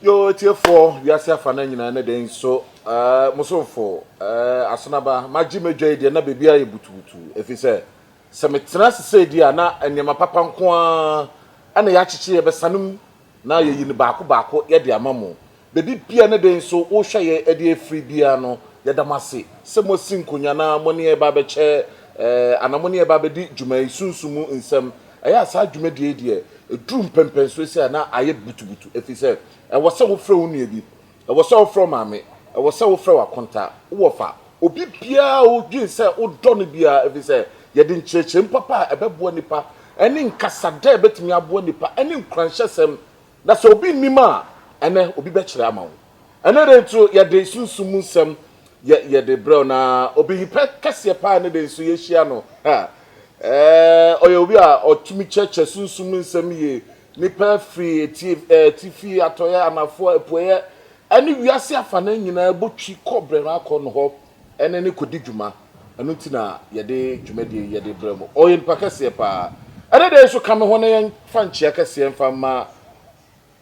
Yo, tier four, we are saying na ne den so musonfo asonaba magime dwai de na bebia ye butubutu efise se metena se dia na enema papa nko a na ya chichi ye besanum na ye yin baako ye de amamo bebi bia ne den so wo hwe ye e de free bia no ye damase se mo sinkonya na mo ne e ba be che anamoni e ba be di dwumai sunsumu nsem eya sa dwuma die edrum pempen so se na aye butubutu efise e wo se wo frɛ wo nua bi e wo se wo frɛ maame e wo se wo frɛ wa konta wo fa obi bia o dwen se wo dɔ no bia efise ye de nkyerɛkyerɛm papa e bɛboa nipa ɛne nkasada e betumi aboa nipa ɛne nkranhyɛsɛm na se obi nima ɛne obi bɛkyerɛ ama wo ɛne rento ye de sunsumu nsɛm ye de bro na obi hipe kese pa ne de nso ye hia no ha oye obi a otumi cheche sunsumu nsɛm ye nipa free tifi atoya anafo epoye ani wiase afa na nyina botwi kobre na akọ no ho ene ne kodi dwuma anu ntina ye de dwuma de ye de bremo oye nipa kese pa ene de so kame ho na yen fa nchia kese mfa ma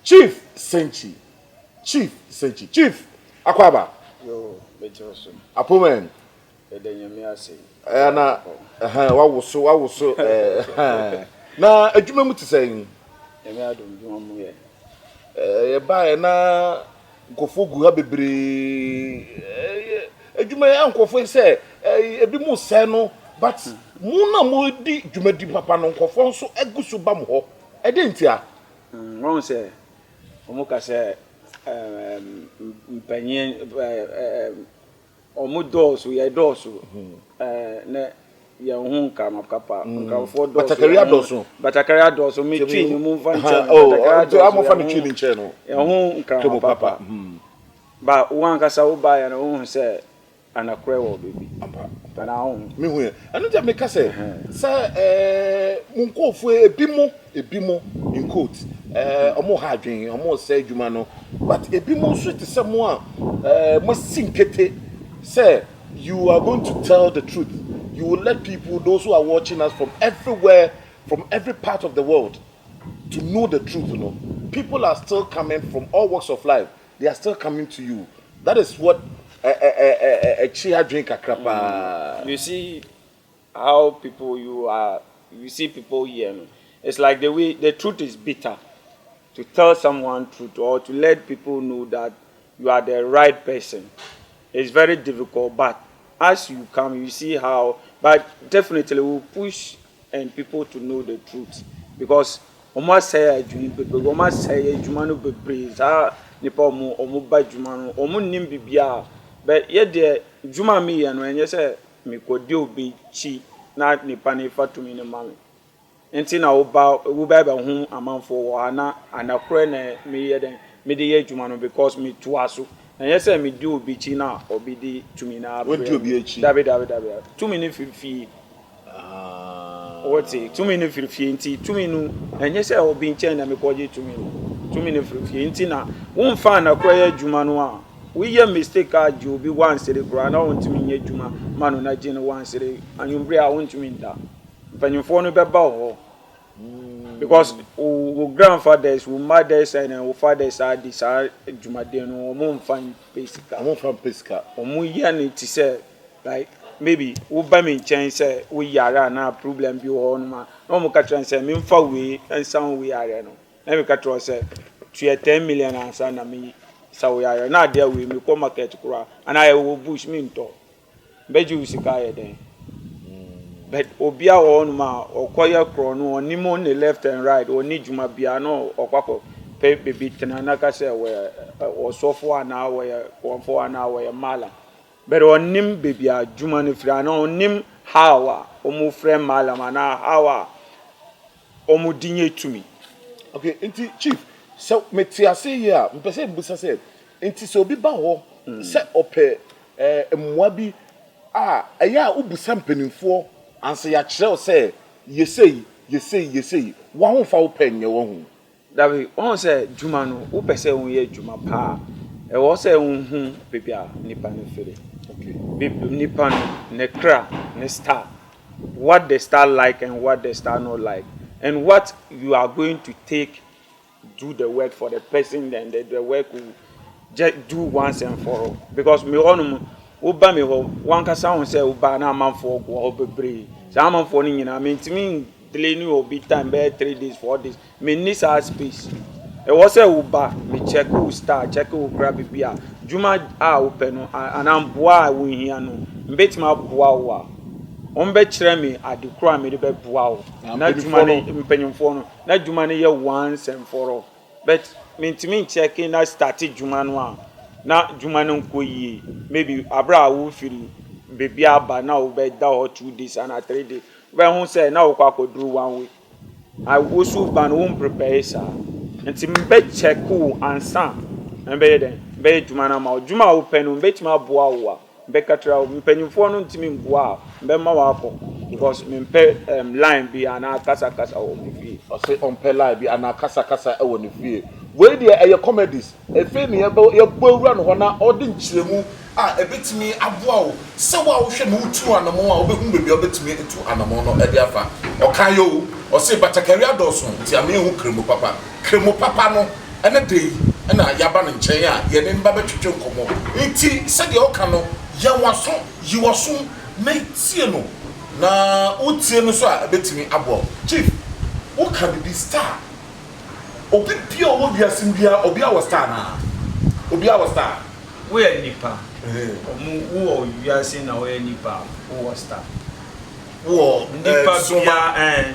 Chief Senchi Chief akwaba yo bejoso apomen edanyame ase na wawoso na adwuma mu tisɛn eme adom dwuma mu ye ye bae na nkofo gu ha bebre adwuma ya nkofo sɛ ebi mu sɛ no but mu na mu di dwuma di papa no nkofo nso agusu ba mu hɔ ɛde ntia won sɛ omo ka sɛ mpanyin omo dosu ye dosu na ye hu ka mapapa nka fo dosu batakaria dosu me twi ni mu fa nche batakaria mo fa ni twi ni nche no ye hu nka mapapa ba wan ka sa wo ba ya na hu se anakre wo bebi na hu me hu anu ja me ka se mu nkofo ebimo in quote omo ha adwen omo se adwuma no but ebimo so te se mo a mo sinkete say you are going to tell the truth. You will let people, those who are watching us from everywhere, from every part of the world, to know the truth. You know, people are still coming from all walks of life. They are still coming to you. That is what a chia drink a crapa. You see how people you see people here. It's like the way the truth is bitter. To tell someone truth or to let people know that you are the right person. It's very difficult, but as you come, you see how. But definitely, we'll push and people to know the truth because almost say people, almost say Jumano be praise. Nipa omu ba Jumano, omu nimbibia. But yet the Juma me and when you say me kodio be chi na nipa ne fatumi ne mami. Enti na uba ba hu amanfo ana anakre na me ye den me de ye Jumano because me tuaso. And yes, I do be china or be the tumina. What do be a chi? David. 2 minutes 50. What's it? 2 minutes 50. 2 minutes. And yes, I will be in China. Me call you 2 minutes. 2 minutes 50. Now, one fan acquire Jumanoa. We hear mistake. You be one city. I want to mean Juma. Manu na Jina one city. And you bring I want to mean that. When you phone about because our grandfathers, our mothers, and our fathers are this Jumaden or Mum fan Pesca. I'm from Pesca. Or Muyani to say, like maybe Ubami change say we are now problem you on ma. No more catch and say, mean for we and some we are. Let me catch us say 10 million and son of me. So we are not there with me come market and I will bush me to. Beju Sikaya then. But obia on ma okoya krono onimo on the left and right oni juma bia no okwako pe bebi tenanaka se we o sofo ana we konfo ana we mala but onim bebia juma ne fra na onim hawa omu frem mala mana hawa omu dinye tumi. Okay, enti chief so metiase here mpese mbusa se enti so obi ba ho se ope emwa bi eya ubusa mpanimfo anse ya kyerɛw sɛ yesei wa ho fa wo pɛnyɛ wo ho David on say juma no wo pese wo ye juma pa e wo say wo hu bebia nipa ne fere okay nipa ne kra ne star what the star like and what the star not like and what you are going to take do the work for the person, then the work will just do once and for all. Because me honum uba me ho one kasa won say uba na amanfo go obebre. Sa amanfo ni nyina me ntimi delay ni obi time be 3 days 4 days. Me need space. E was say uba me check who start, check who grab bia. Juma open no anam boa wo hia no. Mbetima boa wo. Ombe kire me adekura me de be boa wo. Na juma ne mpanyimfo no. Na juma ne ye once and for all. But me checking that started juma no a na juma no nko yie maybe abra wo firi baby aba na wo be da or 2 days and 3 days we hu say na wo kwa koduru 1 week I wo so ban wo prepare sa nti mbe check wo ansa mbe den mbe juma na ma juma wo penu mbe tima boa wo a mbe katra mpanyimfo no ntimi mboa mbe ma wa akọ because me mpe line bi ana kasa wo me fie o say on pe line bi ana kasa e wo ne fie we dey e comedies e fe me ye bo awura no na odi nchiremu ebetimi aboa wo se wa wo hwe no utu anamo a obehu bebi obetimi etu anamo no e dey afa o kan yo o say batakari adoso ti amehu kremu papa no ene dey ena yaba no nchen a ye ne mba betwetwe nkomo nti se de o kan no ye waso na tie no na utie no so a ebetimi aboa chief wo kan bi star obi pia wo bia simbia obi a star na obi a star we are nipa wo you say na we nipa wo star wo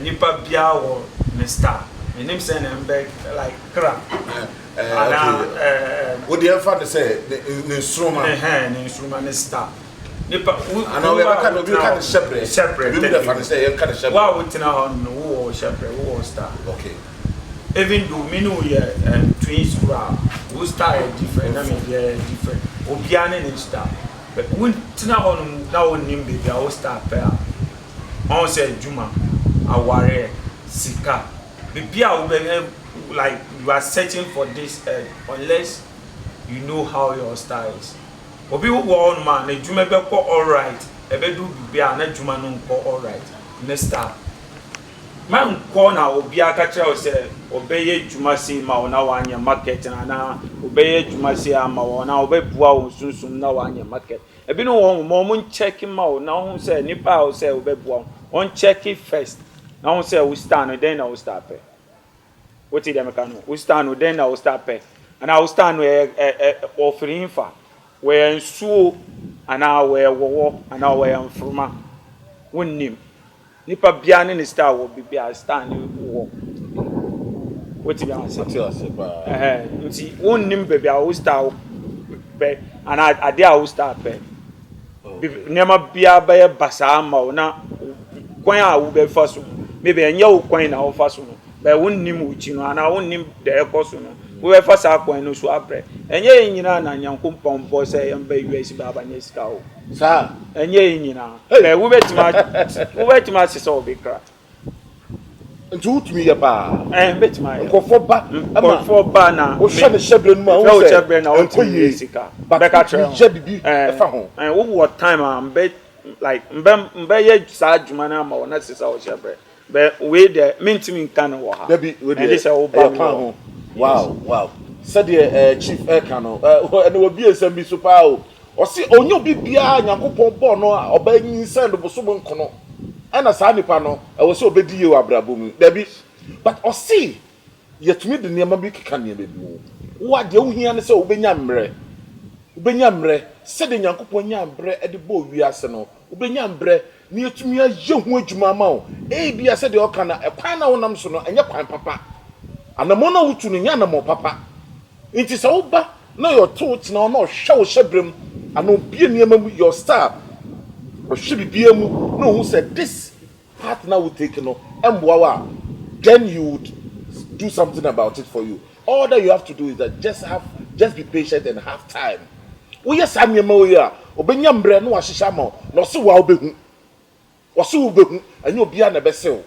nipa bia wo me star me name say na mbek like kra what the enfant say the instrument ne star nipa ana we can shepherd we the fan say you can shepherd wa we tina on wo shepherd wo star okay. Even though me know twins who star different, I mean different. Obiane and star. But when tina on now name baby I will star pair. On say Juma, Aware, Sika. Baby I will like you are searching for this unless you know how your star is. Obi one man, the Juma be all right. Ebe do baby and Juma no all right. Next star. Man corner obi akacha o say obeye dwuma si ma ona wanya market na obeye dwuma si ama ona obebua wo sunsun na wanya market ebi no won mo check ma o na hu say nipa o say obebua on check it first na hu say we stand then na we start pay what dey make no we stand then na we start pay and I will stand offering fa we nsuo ana we wowo ana we mfruma wonnim nipa bia ne star wo bibia star ne wo wetin be answer ba nti wonnim bibia wo star be ana ade a wo star pe nema bia ba ye basa ma wo na kwan a wo be fa so maybe enye wo kwan na wo fa so no be wonnim uchi no ana wonnim de ekoso no wo be fa sa kwan no so apre enye nyina na nyankompon bo se yamba US baba ne sika wo sa enye nyina be wo betima se so be kra nti utumi ye ba betima ye nkofo ba na wo hwe ne shebre no ma wo se shebre na wo tumi sika be ka tra je bibi e fa ho wo what time am be like mbe ye sa adwuma na ma wo na se sa wo shebre be we de mentimi nka no wo ha be we de se wo ba ho wow said the chief ekano and will be a sembi super o si onyo bibia nyankopon bo no oba yin send bo so nkono ana sa nipa no e wo se obedi ye abrabo mu dabi but o si yetumi de niam bi keka ne bebi wo ade wo hia ne se obenya mre se de nyankopon nya mre e de bo wiase no obenya mre ne yetumi aye ho adwuma ma o e bia se de o kana e kwan na wonam so no enye kwan papa anamo na wutu no nya na mo papa inti sa oba na your thoughts na no hwe wo hyebrem ano bie niam mu your star o hwe bibie mu no who said this partner will take no emboa wa then you would do something about it for you. All that you have to do is that just be patient and have time. We yes am yema we a obenya mbre no ahihya ma no se wa obehu wo se obehu anyi obia na besew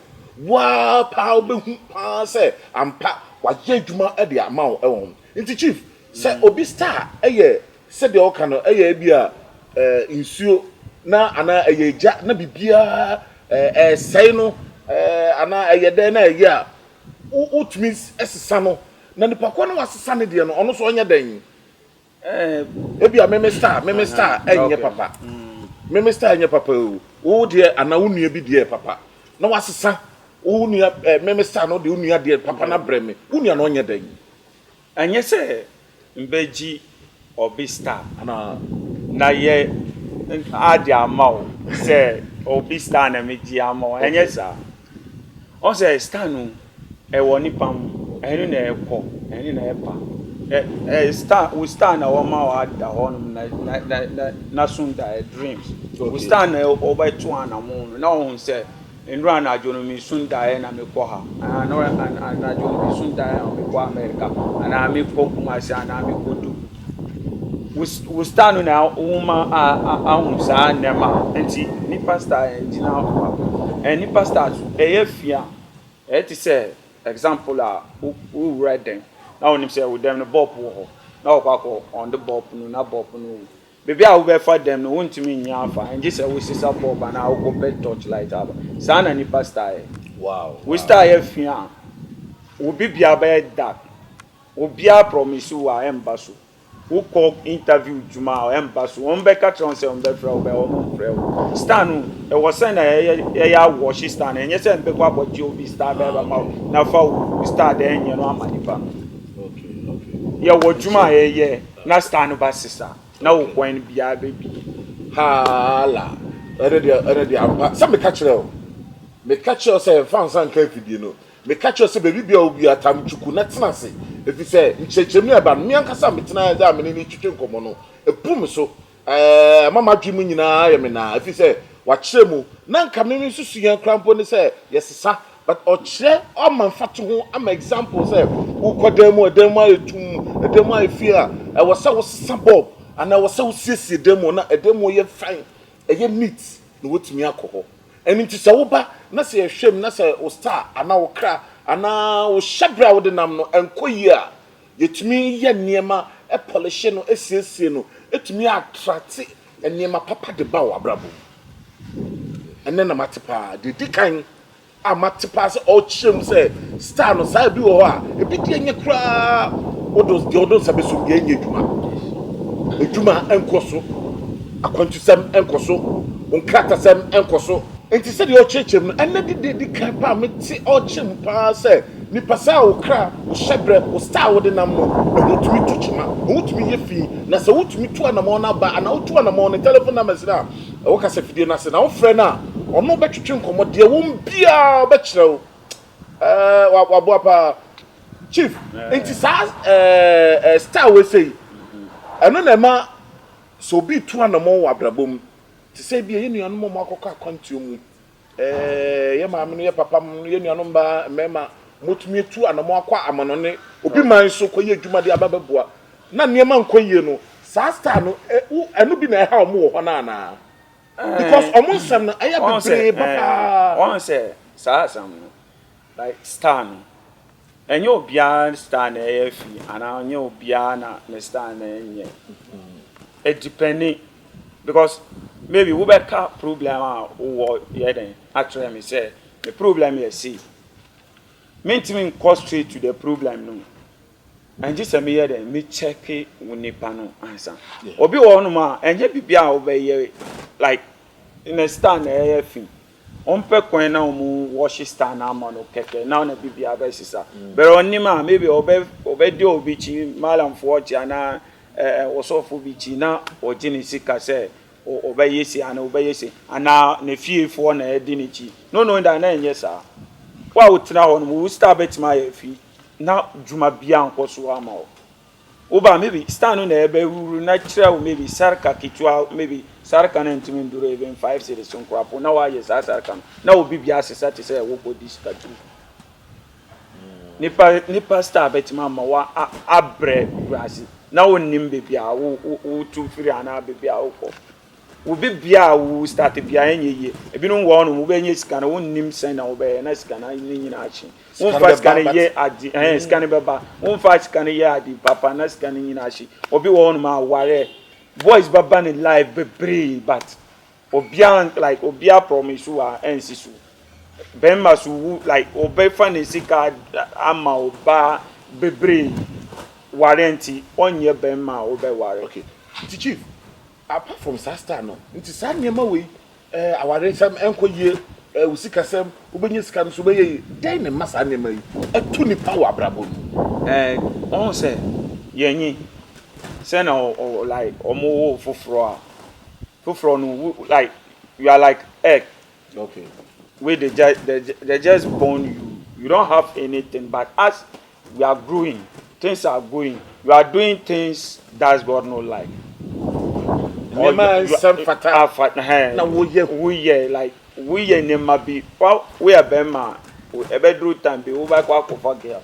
wa pa obehu pa se ampa wa ye adwuma e de ama wo ewon nti chief se obi star eye se de o ka no eye bia insuo na ana eye ja na bibia sei no ana eye de na eye a utumi esesa no na nipa ko no wasesa ne de no ono so onya dan ebi a meme star enye papa meme star enye papa o de ana wo nua bi de papa na wasesa wo nua meme star no de wo nua de papa na breme wo nua no onya dan enye se mbeji obi star ana na ye ade amawo se obi star na meji amawo enye sa o se star no e woni pam enu na ekọ enu na epa star we star na woma wa da honum na sunda dreams we star na obeto anamo na ohun se enura na ajono mi sunda na mekọ ha na ajono mi sunda na mekọ America na mekọ Kumasi na mekọ du we star na uma ahun sa nema enti ni pastor engineer ni pastor efia ti say example who read them now when him say with them the bob wo now kwako on the bob no na bob no baby I will be for them no want me nyafa and just say we sister bob and I will go bed touch light aba sana ni pastor wow we start efia we be bia be dark we bia promise wa embassy who call interview juma embassy on be catch on say on be frɛ be on frɛ stand e was saying ya wash stand and say be kwa body obi star be ba na fa we start den you know amanipa okay ya wo juma ye na stand ba sisa na wo kwan bia be bi hala already ampa some me catch you say fans and KFD no me catch you say baby bia obi atam chuku na tena se if you say nchechemu eba me ankasa metena da me ni twetwe nkomo no epum so mama dwimu nyina ya me na if you say wa kyeremu na nka me susu yan krampo ni say yesisa but o kyere o manfato ho am example say wo kodemu edemu ayetum edemu ayefia e wo say wo sisa bob ana wo say wo siesie edemu na edemu ye fine eye neat no wotumi akọ eni nti say wo ba na say ehwem na say wo star ana wo kra ana wo hyabra wo de nam no enkoyi a yetumi ye niema e polish no esiesie no etumi attract niema papa de ba wo abrabo enne na matepa de dikan a matepa se o chem se star no sai bi wo a ebi de enye kra odo sabe so bi enye eduma enkoso akwantusem enkoso onkratasem enkoso enti se de o chechem no enne de kan pa meti o chem pa se ni pasa o kra o shebre o star wo de nam no hutumi tuchima hutumi yefi na se hutumi tu anamo na ba ana otu anamo ne telephone number se na wo ka se fidie na se na wo frɛ na ono betwetwe nkomo de wo bia be kyerɛw wa bo apa chief enti sa star we say eno na ma so bi tu anamo wa brabom ti se bia ye nuanom mo akɔkɔ akwantuo mu ye maame no ye papa no ye nuanom ba mema motumi tu anamo akwa amanone obi man so koye adwuma de ababeboa na niema nkoye no sa star no enu bi na ha omo wo hɔ na because omo nsam no aya bebre papa on say sa sam no like star no enye obia star na e fi ana enye obia na star na enye it depending because maybe we be ka problem or yeah then actually me say the problem you see me cause straight to the problem no and just me here then me check it nipa no answer obi wo no ma enye bibia wo be like in a stand AF on pe kwen na mu wash stand na ma no keke na na bibia be sisa but oni ma maybe obe de obi chi malam fo chi ana osofo bi chi na ogini sika say obe yesi ana obe yesi ana na fie fo na edi ni chi no that na enye sa wa utina ho no we start bet my fi na juma bia nkoso ama o ba maybe stand na ebe ruru na kire maybe sarka kitwa maybe sarka na ntimi nduro even 5 series so nkrapo na wa yes sarka na obi bia sesa te say wo body statu nipa star bet ma wa abre brasi na wonim bebia wo tu firi ana bebia wo ko wo bebia wo start bia enye ebi no wo no wo be nye sika na wonim sen na wo be na sika na ni nyina achi wo fa sika na ye adi sika na beba wo fa sika na ye adi papa na sika na nyina achi obi wo no ma ware boys baba ni live bebre but obia like obia promise wa ensisu bemba su like obe fa ni sika ama oba bebre warranty onye be ma o be ware. Okay. Chief, apart from star no, nti sa nyema we aware sam enko yie usika sam ubenye sika no so be ye den ne masa nyema yi atu ni power abrabo On say yenyi say na like omo foforo no like you are like egg. Okay. Where they just born you. You don't have anything, but as we are growing, things are going. You are doing things that God not like. Some fatal. Now we like we nema be. Well, we are bema. Ebe do time be over kwa girl.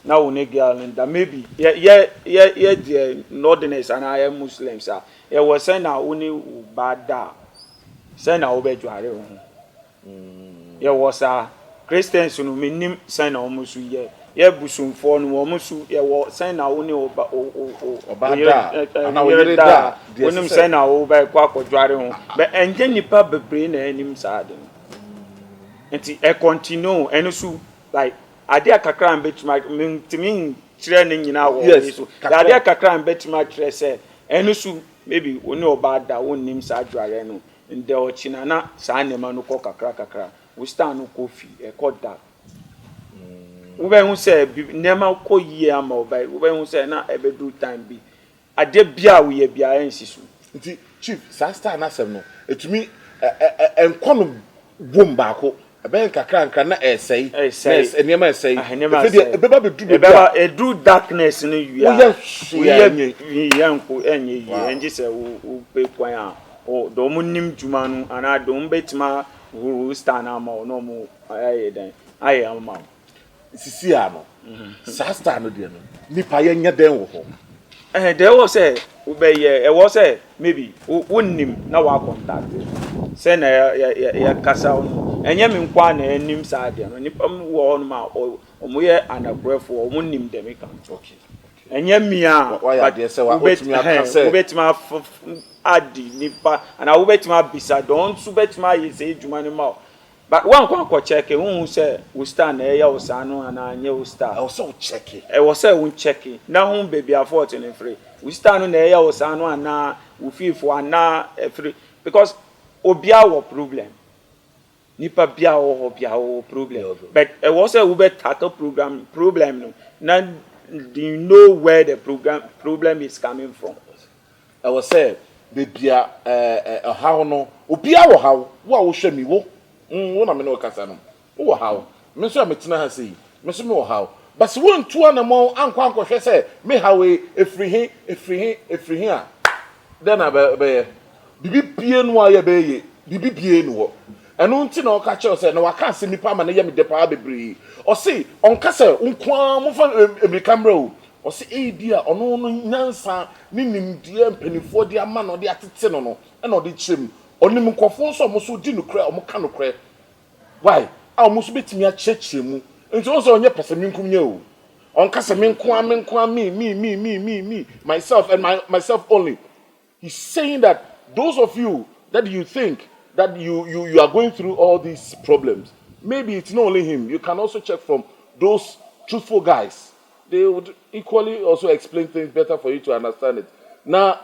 Now we need girl and that maybe the Northerners and I am Muslims are. It was saying now only bad da. Say na obe juare ho. Ye was Christians no menim say na omusu ye busumfo no omusu ye wo say na oni oba da ana oyere da onim say na oba kwa akwadware ho be enje nipa bebre na anim saade enti e continue enosu like ade akakra mbetima mintimi kire ne nyina wo yeso ade akakra mbetima kire say enosu maybe oni oba da onim saadware no nde ochina na saa nema no ko kakra we stand no coffee e ko da we be hu say nema ko yie ama obai we be hu say na e be do time bi ade bia we ye bia ensisu nti chief star na sem no etumi enkono bom baako ebe kakra nkra na esei nema esei e beba be du beba e do darkness no we yanko enye yi enje say wo pe kwan a o do mu nim juma no ana do mbetima wo stand na ma no mu aye den aye ama sisi a no star no de no nipa ye nya den wo ho there was say we be ye e was say maybe wonnim na wa contact say na ya kasa no enye me nkwa na enim sa de no nipa wo no ma o mu ye anabrefo o mu nim dem kan okay enye mi a but dey say wa otumi akase ubetima adi nipa ana ubetima bisa don ubetima yese ejuma ni ma but one kwa check who say we stand na ya osano ana anye we star I so check e was say we check na hu baby afford in free we stand na ya osano ana we feel for ana free because obia wo problem nipa bia wo problem but e was say we bet tackle problem no na do you know where the problem is coming from? I was say bebia how no obia wo how wo hwe mi wo wo na me no kasa no wo how me so ametina ha sei me so me wo how but se won tu anamo ankwa hwe say me how efrihi a then be bibi bie no aye be ye bibi bie no wo eno nti na o ka che say na waka se nipa ma na ye me de pa bebre o se on kasa nkwa mo fa emrikamra o se bia ono no nyansa ni nimdie mpanifo de ama no de atete no na o de kyem onim nkofo so mo so di no kra o mo ka no kra why a mo so betimi a kyekyremu nti o so onye pese minkum nye o on kasa minko me myself and myself only. He's saying that those of you that you think that you are going through all these problems, maybe it's not only him. You can also check from those truthful guys. They would equally also explain things better for you to understand it. Now,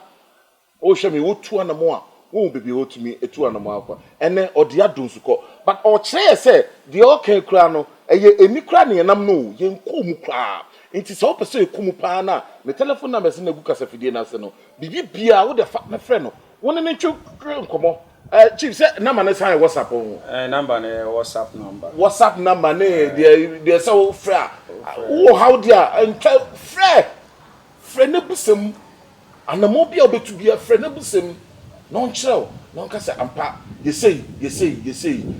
Oshami, what two and more won't be able to me a 2 and more. And then or the adults go. But or say the okay crano, a ye crani and I'm no, yen kumukra. It is all pursuit kumupana. The telephone numbers in the book as a fidina seno. Bibi Bia with the fat my friend. One in you come on. Chief said number is high WhatsApp number WhatsApp number. WhatsApp number they so fair. Oh how dear and fair. Friend busem and the mobile be to be a friend busem. Non chill. Non kasa ampa. You say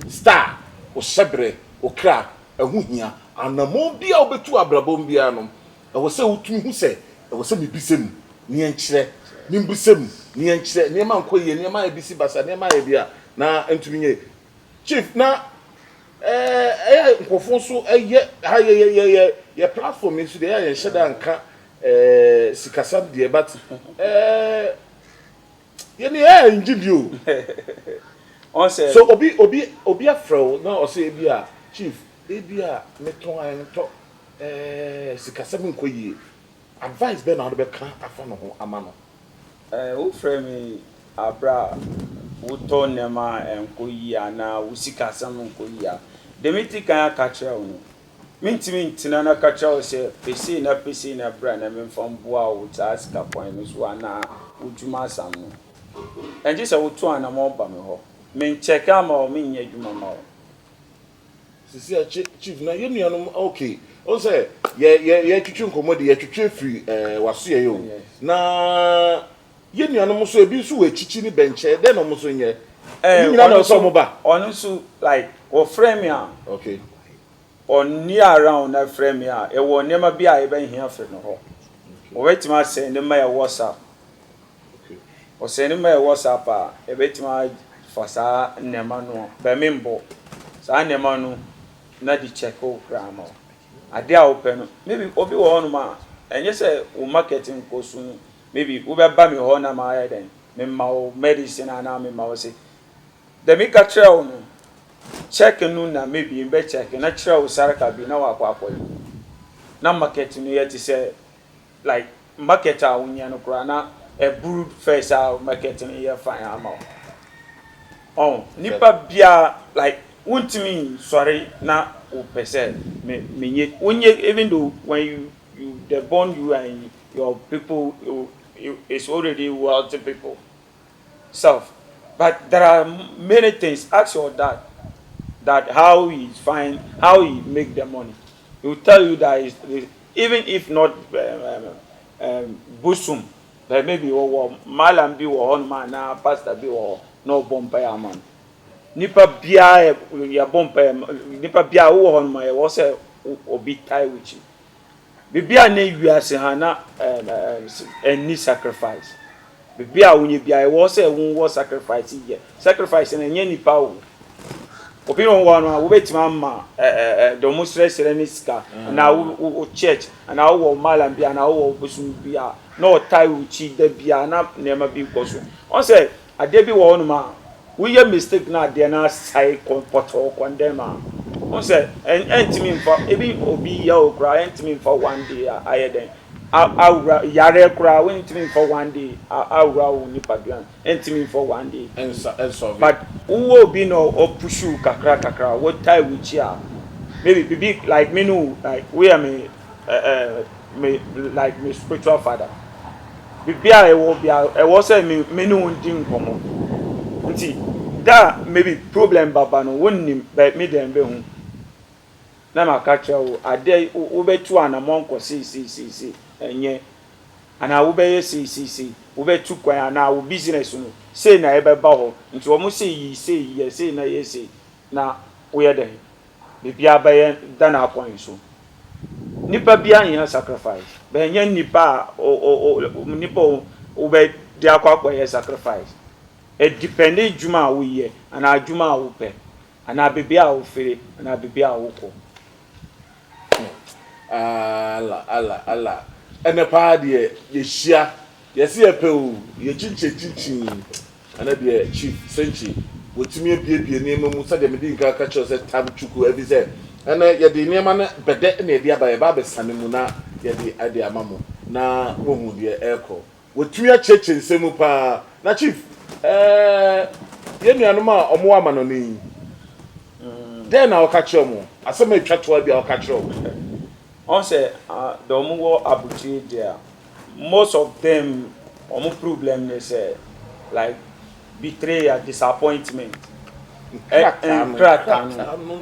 star or sebre or crack a hunya and the mobile be to abrabom bianum. I was say who say I was say me bisem ni enchire. Nimbusem ni enchire ni ma nko ye ni ma ebisi basa ni ma ye bia na entumi nye chief na nkofo so ye platform is there ye sheda nka sikasam de but ye ni engineer on say so obi afro na o say bia chief e bia me ton an to sikasɛm nkɔ yie advice bɛ na ɔde bɛka afa no ho ama no wo frɛ me abra wotɔ nneɛma nkɔ yie anaa wo sikasɛm nkɔ yie a demiti kan aka kyerɛ wo no mintimi ntina na ka kyerɛ wo sɛ pese na bra na memfa mboa wo taa sika kwan no so anaa wodwuma asam no ɛngye sɛ woto anamɔ ba me hɔ menkyɛke ama wo menyɛ adwuma ma wo sisi a chief na yenu no okay o say ye twetwe nkomo de ye twetwe free waso ye o na yenu no so ebi so wachichi ni benche de no so nye nyina na so mo ba ono so like o frame ya okay on near around na frame ya e wo nema bi a e ban hia frɛ no ho o wetima send ma ya WhatsApp okay o send ma ya WhatsApp a e betima fasa nema no ba membo sa nema no na di check o grama ade a open no maybe obi wo hono ma enye se o marketing kosu no maybe wo be ba me ho na ma ya den me ma o medicine na me ma o se de me ka kire o no check no na maybe be check na kire o saraka bi na wa akwa na marketing no yet say like marketer unya no kra na a brood first marketing here fine ama oh nipa bia like untimi sorry na o pese me even though when you the bond you and your people it's already wealthy people self but there are many things ask your dad that how he find how he make the money he will tell you that even if not busum but maybe or malam bi or on man na pastor bi or no bompa man nipa bia ya bompa nipa bia wo hon ma wo se obi tie with you bibia na wiase ha na any sacrifice bibia wonye bia wo se wo sacrifice ye sacrifice na nya nipa wo obi no wo no wo betima ma do mo sresere ni ska na wo church na wo malam bia na wo busum bia no tie with you da bia na nema bi koso on say ade bi wo no ma we a mistake na there na sai comporto condemn on say entimi mfa ebi obi ya okra entimi mfa one day ayeden awura yare kra we entimi mfa one day awura wo ni paduan entimi mfa one day enso but who obi no opushu kakra what tie with ya maybe big like me no like we are me like my spiritual father bibia e wo bia e wo say me no ndi nkomo nti da maybe problem baba no wonnim but me dem be hu na makacha wo ade wo betu anamon ko si enye ana wo be si wo betu kwan ana wo business no say na e be ba ho nti wo mo say yi say na ye say na wo ye den bibia ba ye da na akwan so nipa bia nya sacrifice be nya nipa nipa wo be dia akwa ye sacrifice it depending juma wo ye ana juma wo pe ana bibia wo fere ana bibia wo ko ala ene pa de ye hia ye se ye pe o ye chinchi ana de chief senchi wotimi abiebie nema mu sa de me din ka cho se tab chuku abi se ene ye de nema na bede na ye de aba ye ba be sane mu na ye de ade amamu na wo hu de eko wotumi a cheche nsemu pa na chief ye nuanu ma omo ama no ni den na o ka cho mo asema atwa to bia o ka cho on say the omo abuchi there most of them omo problem is like betrayal disappointment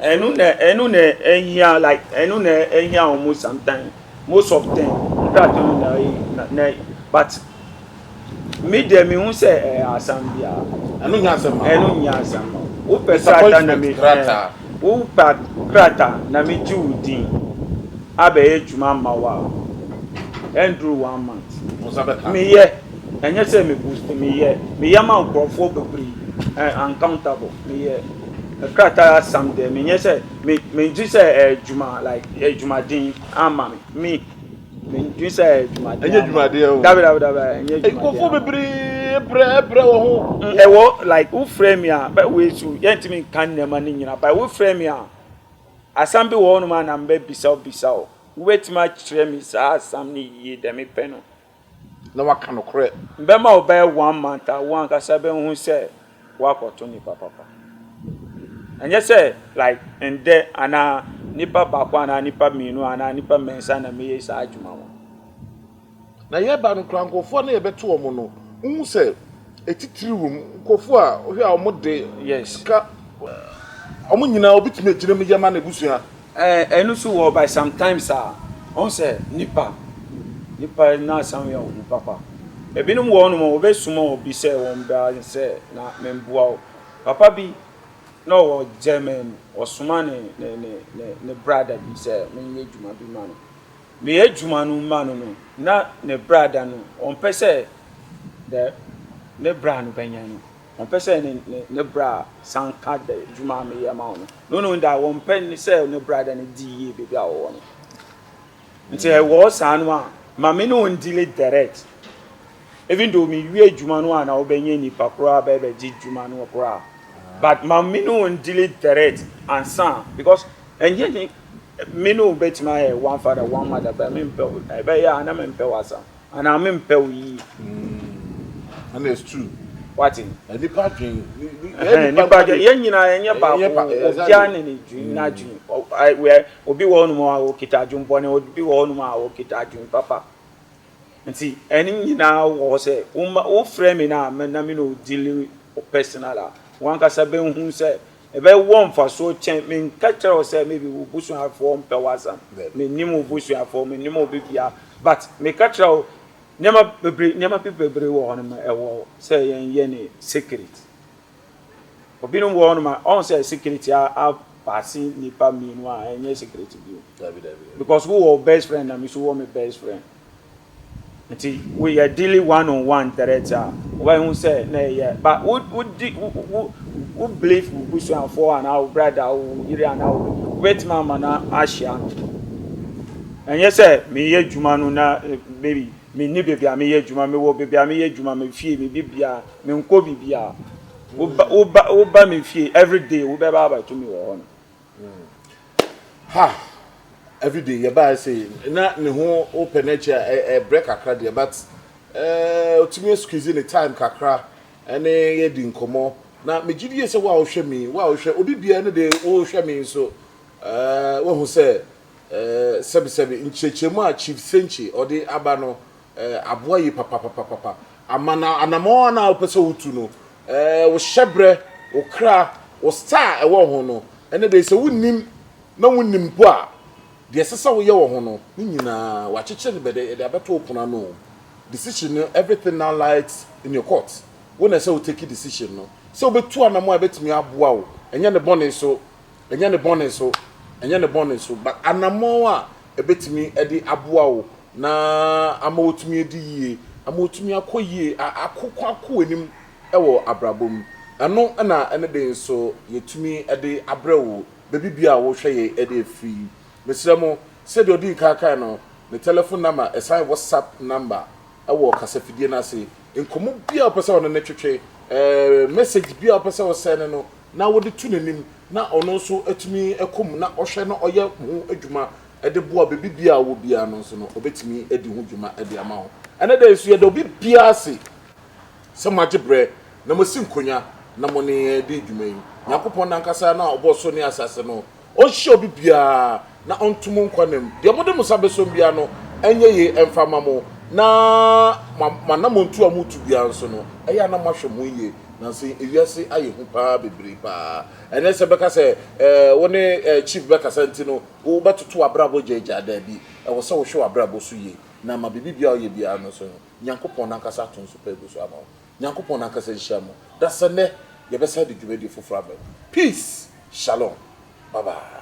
enu na ehia like enu na ehia omo sometimes most of them na but me dem me hu say asambia enu nya asam wo pesata na me wo pa krata na me judin abe ejuma mawa endru 1 month me ye enye say me boost me ye ma nkrofo bebre uncountable me ye krata asam dem me say me ji say ejuma like ejuma din ama me you say enye jumade o dabe enye jumade ko fo bebre bre wo ho e wo like who frame ya but we so yentimi kan nema ni nyina but who frame ya asambe wo no ma na mbe bisao wait my trem some ye de me peno. Na waka no kore. Mbema obey 1 month one kasa be hu say work or Tony papa. And you say like and there ana nipa bakwa na nipa minu ana nipa mensa na me yesa adwuma wo. Na ye ba no krankofo na ye beto omo no. Hu say etitiri wom nkofo a ohwe a omo de yes ka omo nyina obitime gire me yama na busua. Enu so wo by sometimes on say nipa na some ya papa. Ebinum wo no mo be suma obi say won ba say na membua o. Papa bi no wo German o suma ne brother bi say me ye djuma bi ma no. Me ye djuma no ma no na ne brother no on pese the ne bra no benya no. On pese ne bra sanka de djuma me ye ma no. No that won pen say ne brother ne di ye baby a wo no. Nti e wo san no a ma me no ndile direct. Even though me we djuma no ana obenye nipa kura ba be di djuma no kura. But ma me no ndile direct and san because enye me no bet my one father one mother but me mpe be ya na me mpe wasa and I me mpe yi. And it's true. What in? Nipa dwen. Nipa dwen ye nyina enye ba ko obiane ni dwen na dwen. We obi wo no ma wo kita dwen bone obi wo no ma wo kita dwen papa. Nti eni nyina wo se wo frame na me no deal personal one kasa be hu se e be won fa so chen me catch say maybe we busu afo mpe wasa me nimu busu afo me nimu bibia but me catch nema people bebre wo no e wo say ye ni secret obi no wo no ma on say secret a passing nipa minu a enye secret bi because we were best friend and me so me best friend. We are dealing one-on-one director. When we say no, yeah, but who believe we push on for and our brother who and our wait mama na Asia. And yes, sir, me ye jumanu na baby, me ni baby, me ye juma me wo baby, me ye juma me fie me bibia, me nko bibia. Uba me fie every day. Uba baba to me wo. Ha. Every day you buy say na ne ho open nature break akra there but otimi squeeze the time kakra ene ye di nkomo na megidi say wa hwe mi wa hwe obi bia ne de wo hwe mi so wo hu say sebi nchechemu a chief senchi odi aba no aboa yi papa amana anamo na opese wutu no wo hyebre wo kra wo star e wo ho no ene de say wunnim na wunnim po a the sesa wo ye wo ho no nyina wa cheche ne bede de abeto opuna no decision everything now lies in your court when I say we take a decision no so betu anamo abetimi aboa wo enye ne bone so but anamo a ebetimi edi aboa wo na ama otumi edi yie ama otumi akoyie akokwa enim ewo abrabom ano na ene de so yetumi edi abrewo bebi bia wo hwe ye edi free Mesremo said your D kaka no the telephone number aside WhatsApp number ewo kasafidie na say enkomo bia opese on na twetwe message bia opese o send no na wo de tu nanim na ono so atumi ekom na ohwe no oye ho adwuma ede boa bebi bia wo bia no so no obetumi edi ho dwuma ede ama ho ene da esu ye de obi bia ase se magebre na mosi nkonya na mo ne de dwuma yi yakopon na nkasa na oboso ne asase no o hye obi bia na ontumu nkwanem de mo de musabeso bia no enye ye emfama mo na na montu amutu bia nso no eya na mahwe mo ye na se ewiase aye hu pa bebre pa ene se beka se woni chief beka santi no wo betoto abrabo jeja da bi e wo se wo hwe abrabo so ye na ma bibi bia ye bia no so nyankopon na nkasa ton so pa egu so ama nyankopon na nkasa hia mo da se ne ye besa de dwumedi foforo aba peace shalom bye bye.